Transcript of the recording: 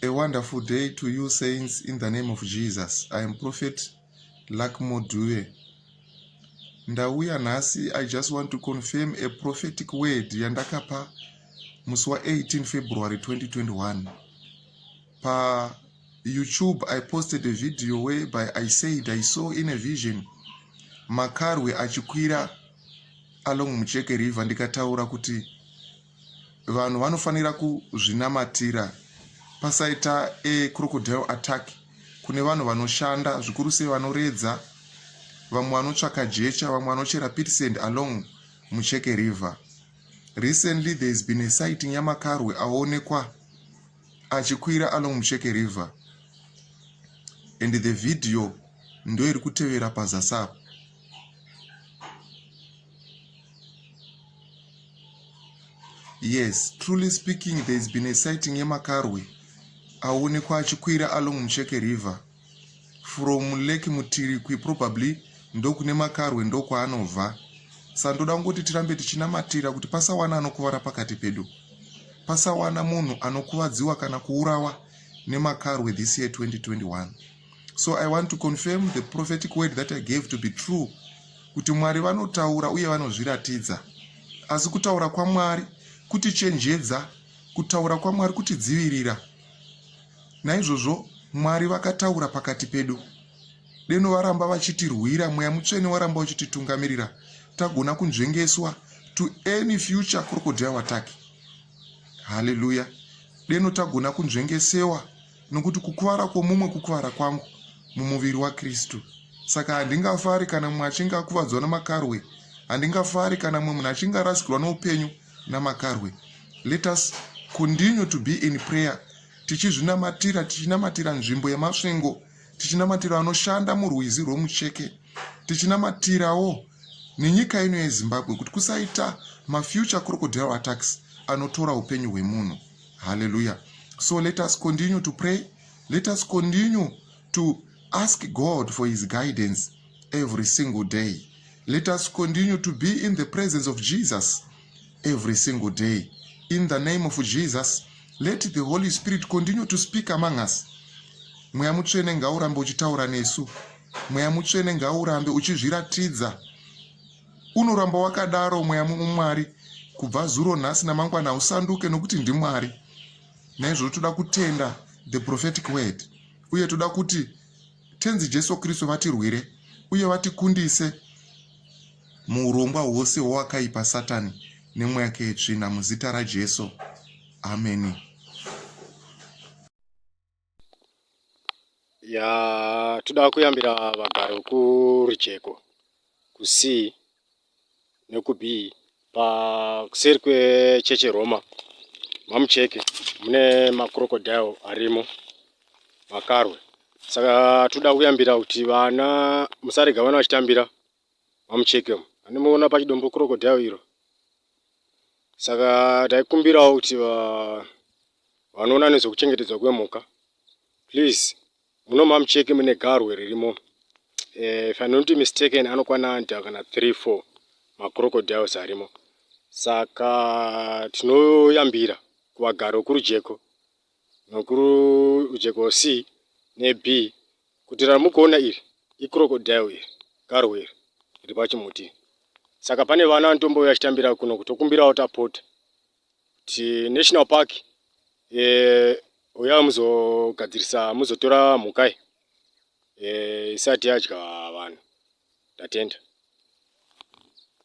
A wonderful day to you, saints, in the name of Jesus. I am Prophet Lakmo Due. Ndauya nhasi, I just want to confirm a prophetic word yandakapa musi wa 18 February 2021. Pa YouTube, I posted a video whereby I said I saw in a vision makarwe achikwira along Mucheke River. Ndikataura kuti vanhu vanofanira kuzvinamatira pasaita a crocodile attack. Kune vanhu vanoshanda zvikuru sei vanoredza, vamwe vanotsvaka jecha, vamwe vanochera pit sand along Mucheke River. Recently there has been a sighting yamakarwe aonekwa achikwira along Mucheke River, and the video ndo iri kutevera pazasi. Yes, truly speaking, there has been a sighting yamakarwe aonekwa achikwira along Mucheke River from Lake Mutirikwi. Probably ndo kune makarwe ndo kwaanobva. Sandoda ngoti tirambe tichinamatira kuti pasawana anokuvara pakati pedu, pasawana munhu anokuvadziwa kana kuurawa nemakarwe this year 2021. So I want to confirm the prophetic word that I gave to be true, kuti Mwari vanotaura uye vanozviratidza, asi kutaura kwaMwari kutichenjedza, kutaura kwaMwari kutidzivirira. Naizvozvo Mwari vakataura pakati pedu, deno varamba vachitirwira, Mweya Mutsvene waramba uchititungamirira, tagona kunzvengeswa to any future crocodile attack. Hallelujah. Deno tagona kunzvengesewa nokuti kukuvara kwomumwe kukuvara kwangu mumuviri waKristu. Saka handingafari kana mumwe achinge akuvadzwa namakarwe, handingafari kana mumwe munhu achinge arasikirwa noupenyu namakarwe. Let us continue to be in prayer, tichinamatira nzvimbo yemasvingo, tichinamatira vanoshanda murwizi rwoMucheke, tichinamatirawo nenyika ino yeZimbabwe kuti kusaita mafuture crocodile attacks anotora upenyu hwemunhu. Hallelujah. So let us continue to pray. Let us continue to ask God for his guidance every single day. Let us continue to be in the presence of Jesus every single day. In the name of Jesus, let the Holy Spirit continue to speak among us. Mweya Mutsvene ngaurambe uchitaura nesu. Mweya Mutsvene ngaurambe uchizviratidza. Unoramba wakadaro Mweya Mwari kubva zuro nhasi namangwana usanduke, nokuti ndiMwari. Naizvozvo toda kutenda the prophetic word, uye toda kuti tenzi Jesu Kristu vatirwire uye vatikundise muurongwa hwose hwawakaipa Satani nemweya yake yetsvina, muzita raJesu. Amen. Toda kuyambira vagari kuRujeko, kuC nekuB, kuseri kwecheche Roma maMucheke mune macrocodile arimo, makarwe. Saka toda kuyambira kuti vana musarega vana vachitambira maMucheke anomuona pachidombo crocodile iro. Saka taikumbirawo kuti vanoona nezvekuchengetedzwa kwemhuka, please, muno maMucheke mune garwe ririmo. If I'm not mistaken, anokwana kana 3-4 macrocodiles arimo. Saka tinoyambira kuvagari vokuRujeko nokuRujeko C neB kuti ramukuona iri icrocodile iri, garwe iri riri pachimuti. Saka pane vana vanotombouya vachitambira kuno, kutokumbirawo tapota kuti National Park uya muzogadzirisa, muzotora mhuka isati yadya vanhu. Ndatenda.